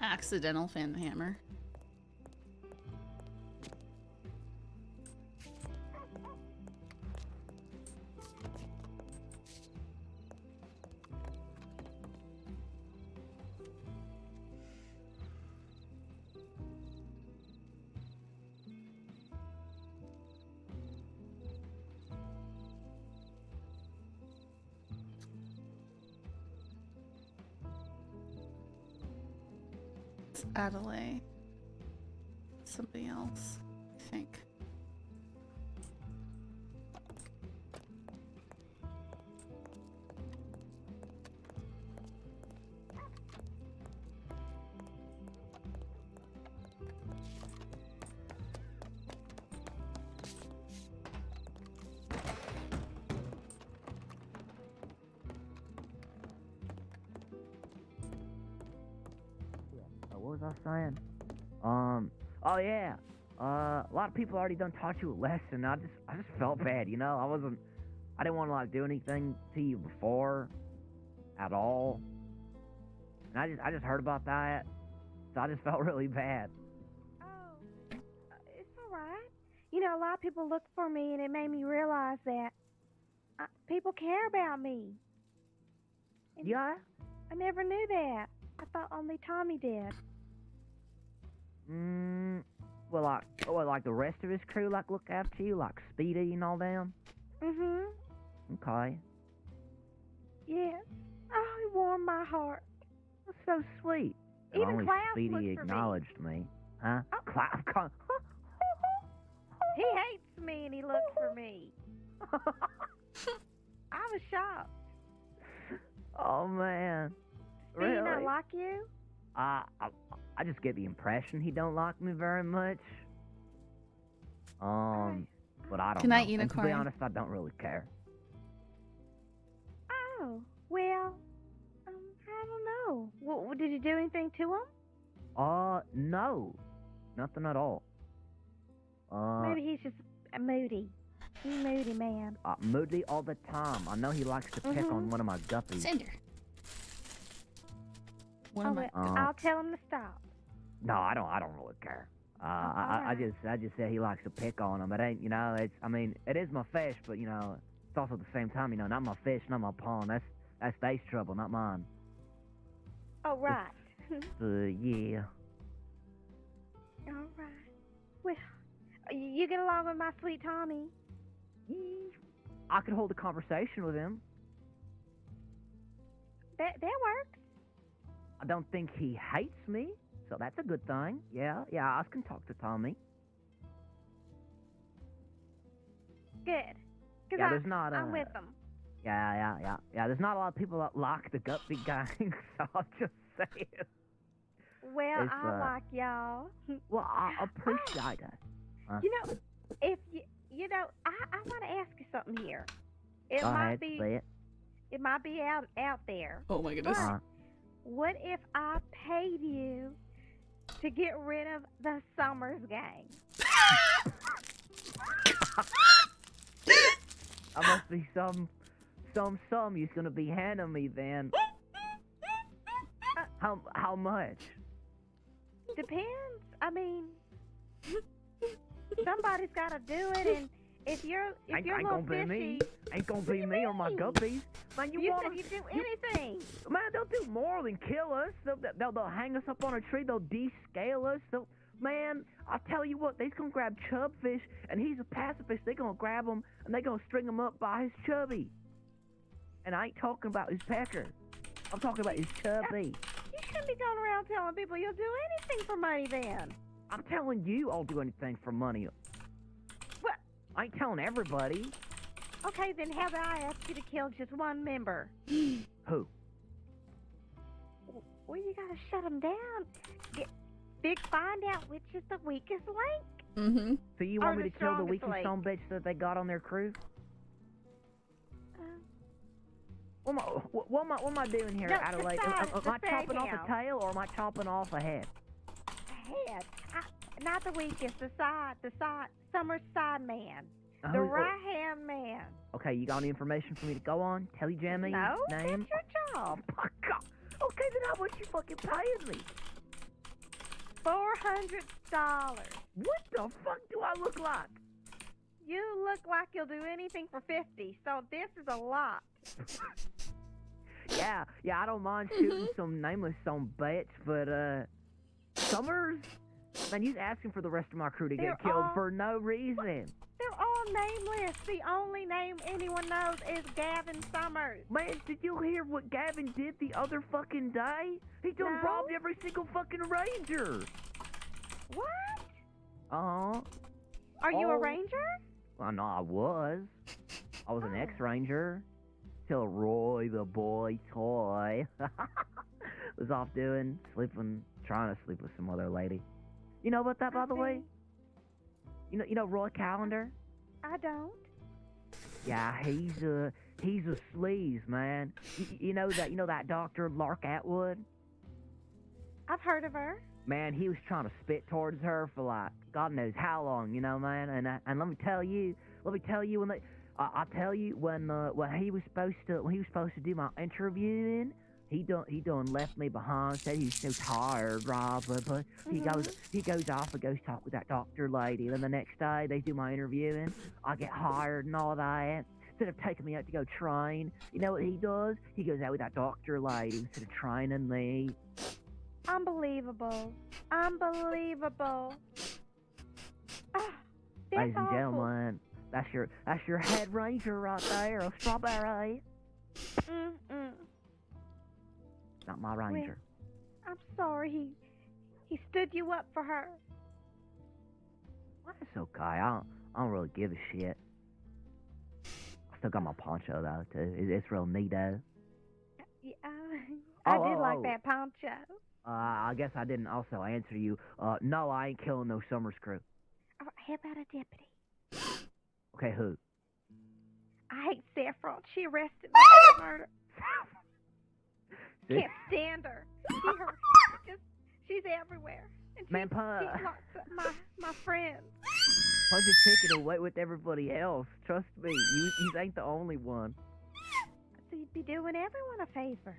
accidental fan hammer. Adaleigh. Somebody else, I think. What was I saying? Oh yeah. A lot of people already done taught you a lesson. I just felt bad, you know. I didn't want to like do anything to you before, at all. And I just heard about that, so I just felt really bad. Oh, it's all right. You know, a lot of people look for me, and it made me realize that people care about me. And Yeah. I never knew that. I thought only Tommy did. Well, like the rest of his crew, like look after you, like Speedy and all them. Mhm. Okay. Yes. Oh, he warmed my heart. That's so sweet. Even only Klaus Speedy looked for me. acknowledged me. Huh? Oh. Klaus. He hates me, and he looked for me. I was shocked. Oh man. Did he Really? not like you? I just get the impression he don't like me very much. But I don't Good know. night, And to be Unicorn. honest, I don't really care. Oh, well, I don't know. Well, did you do anything to him? No. Nothing at all. Maybe he's just moody. He's a moody man. Moody all the time. I know he likes to pick on one of my guppies. Cinder. One Oh, of my. well, I'll tell him to stop. No, I don't really care. I just said he likes to pick on him. It ain't, you know, it is my fish, but you know, it's also at the same time, you know, not my fish, not my pond. That's their trouble, not mine. Oh, right. Yeah. All right. Well, you get along with my sweet Tommy? I could hold a conversation with him. That works. I don't think he hates me, so that's a good thing. Yeah, I can talk to Tommy. Good. Because Yeah, there's not I'm with him. Yeah. There's not a lot of people that like the guppy gang, so I'll just say it. Well, I like y'all. Well, I appreciate it. You know, if you know, I want to ask you something here. It Go might ahead, be, say it. it might be out there. Oh my goodness. But what if I paid you to get rid of the Summers gang? I must be some you's gonna be handing me then. How much? Depends. I mean, somebody's got to do it, and if you're Ain't little gonna be fishy, me. Ain't gonna What be do you me or my mean? guppies. Man, you want said you'd do anything. Man, they'll do more than kill us. They'll hang us up on a tree. They'll descale us. Man, I'll tell you what, they's gonna grab chubfish, and he's a pacifist. They're gonna grab him, and they're gonna string him up by his chubby. And I ain't talking about his pecker. I'm talking about his chubby. You shouldn't be going around telling people you'll do anything for money then. I'm telling you I'll do anything for money. What? I ain't telling everybody. Okay, then how about I ask you to kill just one member? Who? Well, you gotta shut them down. Find out which is the weakest link. Mm-hmm. So you Or want me the to kill the strongest weakest link. son bitch that they got on their crew? What am I doing here, No, Adaleigh? Am I chopping off a tail or am I chopping off a head? Head. Not the weakest, the Summer's side man. The Who- right-hand man. Okay, you got any information for me to go on? Tell you Jamie's No, name? that's your job. Oh my God. Okay, then how much you fucking paying me? $400. What the fuck do I look like? You look like you'll do anything for 50, so this is a lot. Yeah, I don't mind shooting some nameless some bitch, but Summers, man, you's asking for the rest of my crew to get killed for no reason. They're all nameless. The only name anyone knows is Gavin Summers. Man, did you hear what Gavin did the other fucking day? He done robbed every single fucking ranger. What? Uh-huh. Are you a ranger? Well, no, I was. I was an ex-ranger. Till Roy, the boy toy, was off trying to sleep with some other lady. You know about that, by the way? You know Roy Calendar? I don't. Yeah, he's a sleaze, man. You know that Dr. Lark Atwood? I've heard of her. Man, he was trying to spit towards her for like God knows how long, you know, man. And let me tell you when I'll tell you when he was supposed to do my interviewing, he done left me behind. Said he was so tired, Rob. But he goes off and goes talk with that doctor lady. Then the next day they do my interviewing. I get hired and all that. Instead of taking me out to go train, you know what he does? He goes out with that doctor lady instead of training me. Unbelievable. Ladies and gentlemen, that's your head ranger right there, a strawberry. Not my ranger. Well, I'm sorry he stood you up for her. Well, it's okay. I don't really give a shit. I still got my poncho though too. It's real neato. Yeah, I did like that poncho. I guess I didn't also answer you. No, I ain't killing no Summers crew. How about a deputy? Okay, who? I hate Saffron. She arrested me for murder. Can't stand her. She's everywhere. And Man, she lots of my friends. Punch a ticket away with everybody else. Trust me, you ain't the only one. So you'd be doing everyone a favor.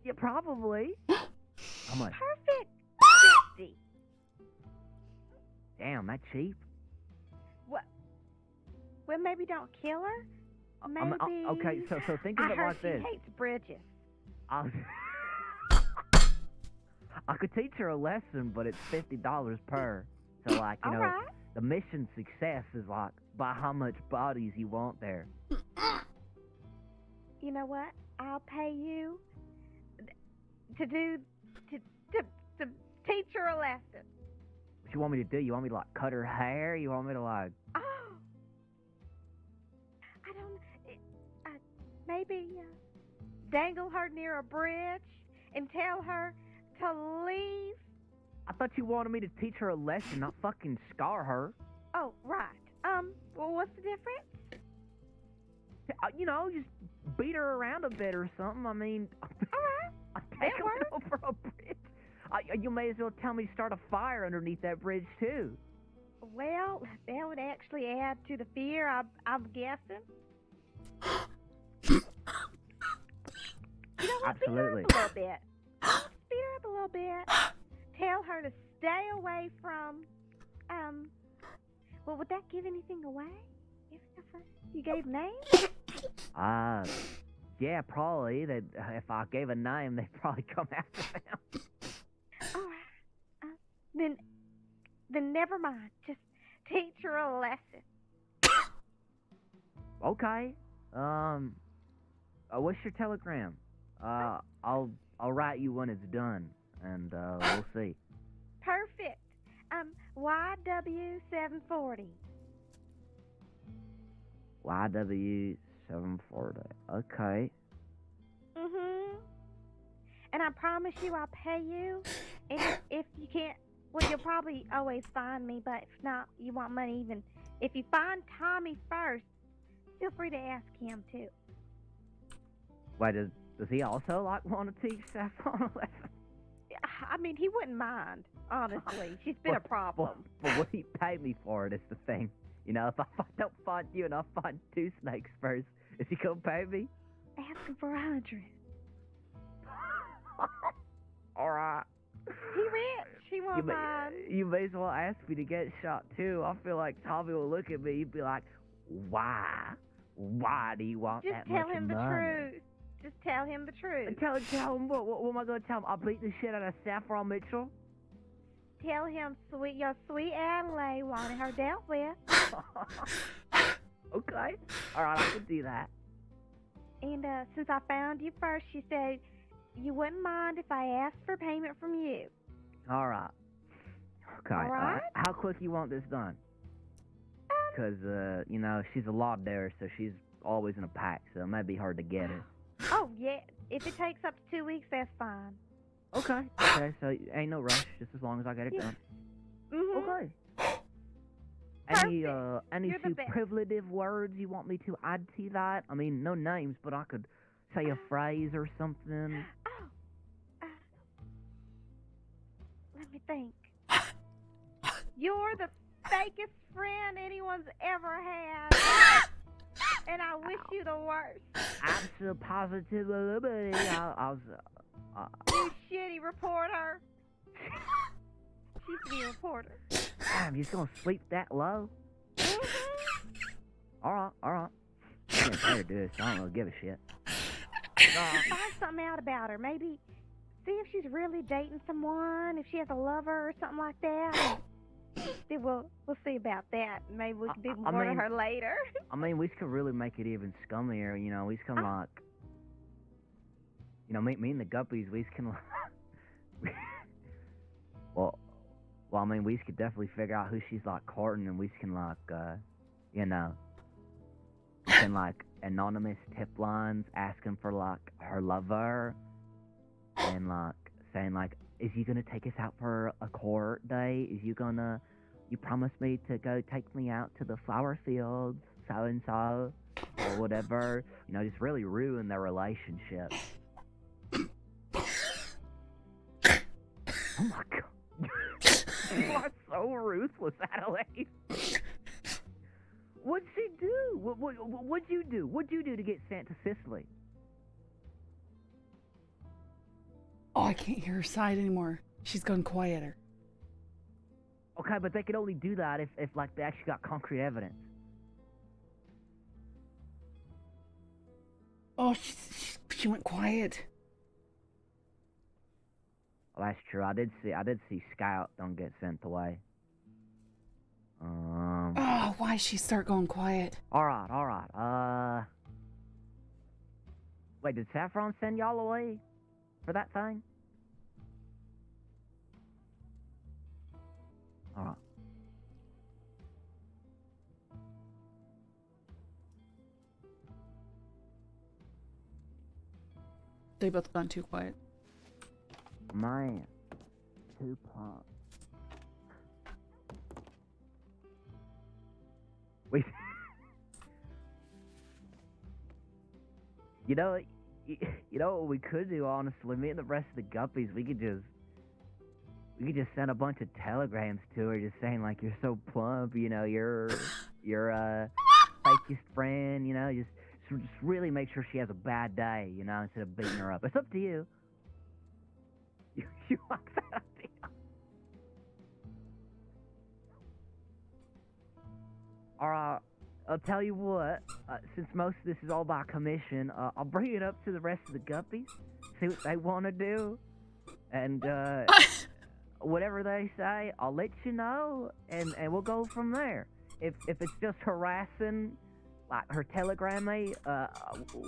Yeah, probably. How much? Perfect. 50. Damn, that cheap? What? Well, maybe don't kill her. Maybe. Okay, so think of it like this. She hates bridges. I could teach her a lesson, but it's $50 per. So, like, you know, right. The mission success is like by how much bodies you want there. You know what? I'll pay you to teach her a lesson. What you want me to do? You want me to like cut her hair? You want me to like? Oh, I don't know. Maybe dangle her near a bridge and tell her to leave. I thought you wanted me to teach her a lesson, not fucking scar her. Oh, right. Well, what's the difference? You know, just beat her around a bit or something. I mean, all right. I'll take her over a bridge. You may as well tell me to start a fire underneath that bridge too. Well, that would actually add to the fear, I'm guessing. You know what? Absolutely. Speed her up a little bit. Speed her up a little bit. Tell her to stay away from, well, would that give anything away? If you gave names? Yeah, probably. If I gave a name, they'd probably come after them. All right. Then never mind. Just teach her a lesson. Okay. What's your telegram? I'll write you when it's done, and we'll see. Perfect. YW740. YW740. Okay. And I promise you I'll pay you. And if you can't, well, you'll probably always find me, but if not, you want money even. If you find Tommy first, feel free to ask him too. Wait, does he also like want to teach Saffron a lesson? I mean, he wouldn't mind, honestly. She's been a problem. But would he pay me for it is the thing. You know, if I don't find you and I find two snakes first, is he gonna pay me? Ask him for 100. All right. He rich. He won't fine. You may as well ask me to get shot too. I feel like Tommy will look at me and be like, "Why? Why do you want Just that much tell him the money?" truth. Just tell him the truth. Tell him what am I gonna tell him? I'll beat the shit out of Saffron Mitchell. Tell him your sweet Adaleigh wanted her dealt with. Okay. All right, I can do that. And since I found you first, she said you wouldn't mind if I asked for payment from you. All right. Okay. All right? How quick you want this done? Because, you know, she's a law there, so she's always in a pack, so it might be hard to get her. Oh, yeah. If it takes up to 2 weeks, that's fine. Okay. Okay, so ain't no rush, just as long as I get it done. Mm-hmm. Okay. Any You're the best. superlative words you want me to add to that? I mean, no names, but I could say a phrase or something. Oh. Let me think. You're the fakest friend anyone's ever had. And I wish you the worst. Absolutely. You shitty reporter. She used to be a reporter. Damn, you just gonna sleep that low? Mm-hmm. Alright. I can't pay her to do this, so I don't really give a shit. Find something out about her. Maybe see if she's really dating someone, if she has a lover or something like that. Then we'll see about that. Maybe we can do more to her later. I mean, we could really make it even scummier, you know. We can like, you know, me and the guppies, we can like, well, I mean, we could definitely figure out who she's like courting, and we can like, you know, we can like anonymous tip lines asking for like her lover, and like saying like, is you gonna take us out for a court day? You promised me to go take me out to the flower fields, so and so, or whatever. You know, just really ruin their relationship. Oh my god. You are so ruthless, Adaleigh. What'd she do? What'd you do? What'd you do to get sent to Sicily? Oh, I can't hear her side anymore. She's gone quieter. Okay, but they could only do that if like they actually got concrete evidence. Oh, she went quiet. Well, that's true. I did see Scout don't get sent away. Oh, why'd she start going quiet? All right. Wait, did Saffron send y'all away for that thing? All right. They both gone too quiet. Man, Tupac. Wait. You know what we could do, honestly? Me and the rest of the guppies, we could just send a bunch of telegrams to her, just saying like, you're so plump, you know, you're fakest friend, you know, just really make sure she has a bad day, you know, instead of beating her up. It's up to you. You like that idea? Alright, I'll tell you what, since most of this is all by commission, I'll bring it up to the rest of the guppies, see what they want to do, and, whatever they say, I'll let you know, and we'll go from there. If it's just harassing, like her telegram me,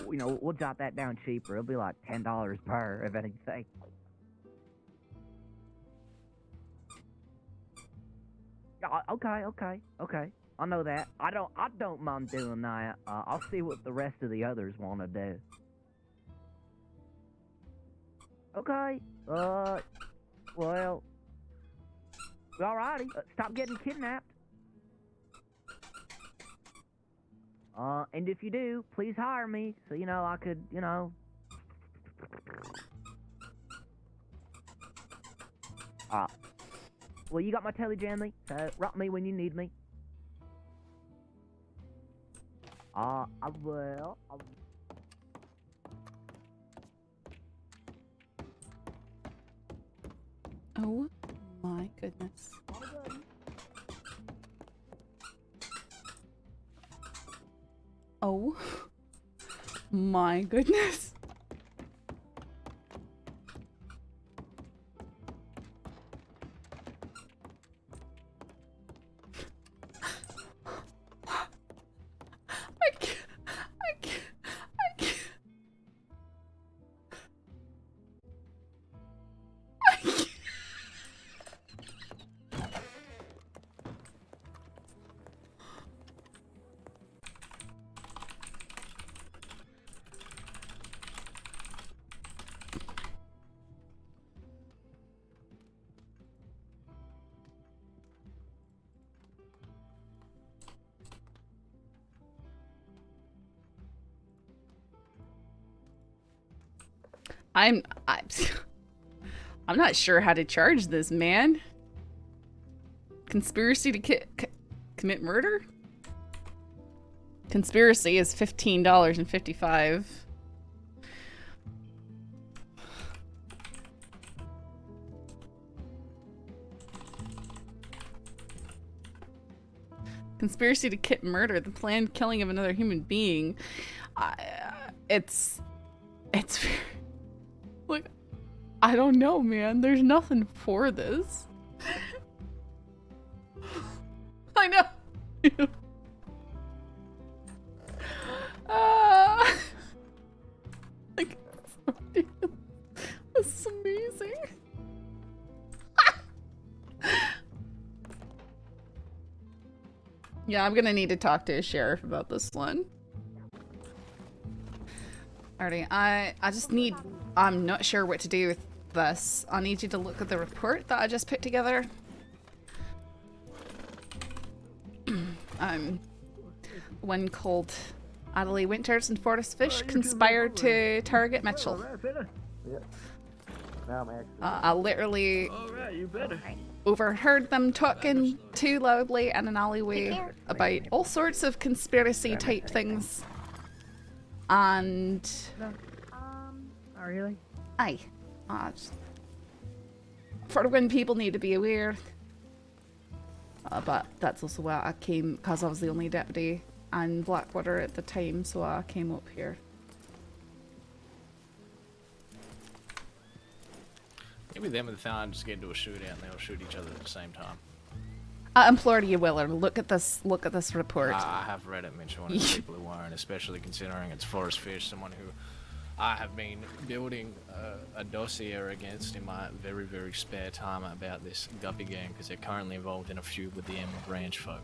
you know, we'll jot that down cheaper. It'll be like $10 per, if anything. Okay. I know that. I don't mind doing that. I'll see what the rest of the others want to do. Okay. Well. Alrighty. Stop getting kidnapped. And if you do, please hire me, so, you know, I could, you know. Well, you got my telejammy, so rock me when you need me. I will. Oh My goodness. Oh. My goodness. I can't. I can't. I can't. I can't. I'm not sure how to charge this man. Conspiracy to commit murder? Conspiracy is $15.55. Conspiracy to commit murder, the planned killing of another human being. It's like, I don't know, man. There's nothing for this. I know. Like, this is amazing. Yeah, I'm gonna need to talk to a sheriff about this one. Alrighty, I just need... I'm not sure what to do with this. I need you to look at the report that I just put together. One called Adaleigh Winters and Forest Fish conspired to target Mitchell. I literally overheard them talking too loudly in an alleyway about all sorts of conspiracy type things. And Not really. aye, for when people need to be aware. But that's also why I came, because I was the only deputy in Blackwater at the time, so I came up here. Maybe them and the Thalan just get into a shootout and they'll shoot each other at the same time. I implore you, Willard, look at this report. I have read it mention one of the people who weren't, especially considering it's Forest Fish, someone who I have been building a dossier against in my very, very spare time about this Guppy gang, because they're currently involved in a feud with the Emerald Ranch folk.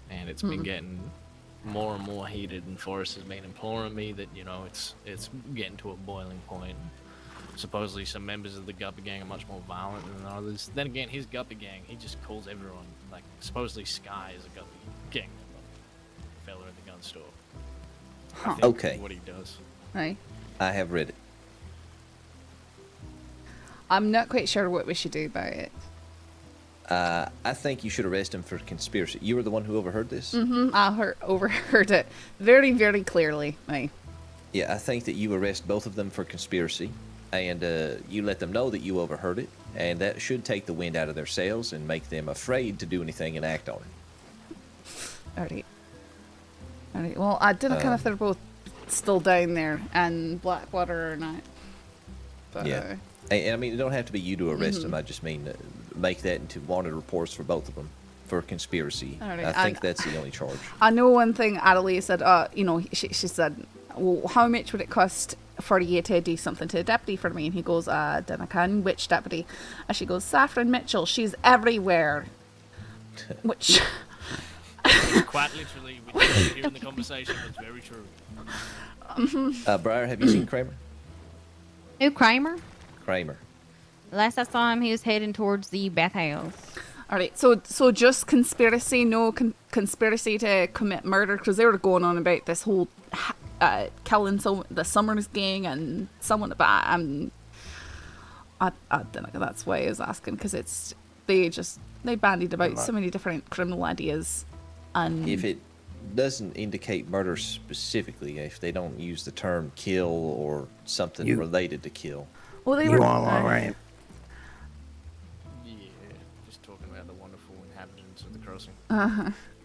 And it's been getting more and more heated, and Forrest has been imploring me that, you know, it's getting to a boiling point. Supposedly some members of the Guppy gang are much more violent than others. Then again, his Guppy gang, he just calls everyone, like, supposedly Sky is a Guppy gang member. Fella in the gun store. I think Okay. what he does. Right. I have read it. I'm not quite sure what we should do about it. I think you should arrest him for conspiracy. You were the one who overheard this? I overheard it very, very clearly. Right. Yeah, I think that you arrest both of them for conspiracy, and you let them know that you overheard it, and that should take the wind out of their sails and make them afraid to do anything and act on it. Alright. Alright, well, I didn't know if they're both still down there in Blackwater or not. But, Yeah. And I mean, it don't have to be you to arrest them. I just mean make that into wanted reports for both of them for conspiracy. Alright, I think that's the only charge. I know one thing Adaleigh said, you know, she said, well, how much would it cost for you to do something to a deputy for me? And he goes, then I can. Which deputy? And she goes, Saffron Mitchell. She's everywhere. Which... Quite literally, we didn't hear in the conversation, but it's very true. Briar, have you seen Kramer? Who, Kramer? Kramer. Last I saw him, he was heading towards the bathhouse. Alright, so just conspiracy, no conspiracy to commit murder, because they were going on about this whole killing the Summers gang and someone about I don't know, that's why I was asking, because they bandied about so many different criminal ideas. And If it doesn't indicate murder specifically, if they don't use the term kill or something related to kill. well, they You were all right?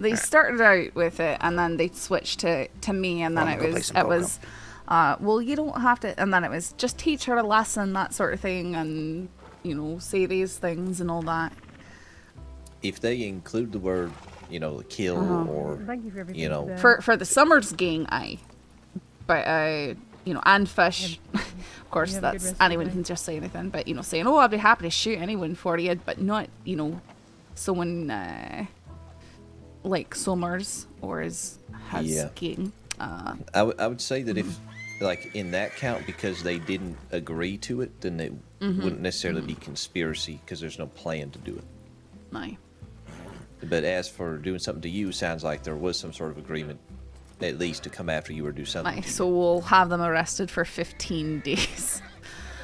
They started out with it, and then they switched to me, and then I'm gonna go play it some was, well, you don't have to, and then it was just teach her a lesson, that sort of thing, and say these things and all that. If they include the word, kill or Thank you for everything today. For the summer's game, but and fish. Of course, You have a good that's rest of the anyone day. can just say anything, but saying, "Oh, I'd be happy to shoot anyone for you," but not someone like Summers or has Yeah. game. I would say that if, like, in that count, because they didn't agree to it, then it wouldn't necessarily be conspiracy because there's no plan to do it. No. But as for doing something to you, sounds like there was some sort of agreement, at least to come after you or do something. Aye, to so we'll have them arrested for 15 days.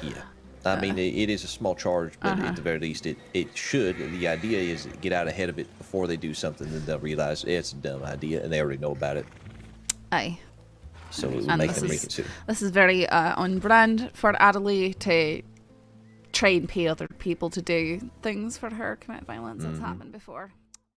you. Yeah. I mean, it is a small charge, but at the very least, it should. The idea is get out ahead of it before they do something, then they'll realize it's a dumb idea, and they already know about it. Aye. So it will And make this them is- reconsider. This is very on brand for Adaleigh to try and pay other people to do things for her, commit violence. That's happened before.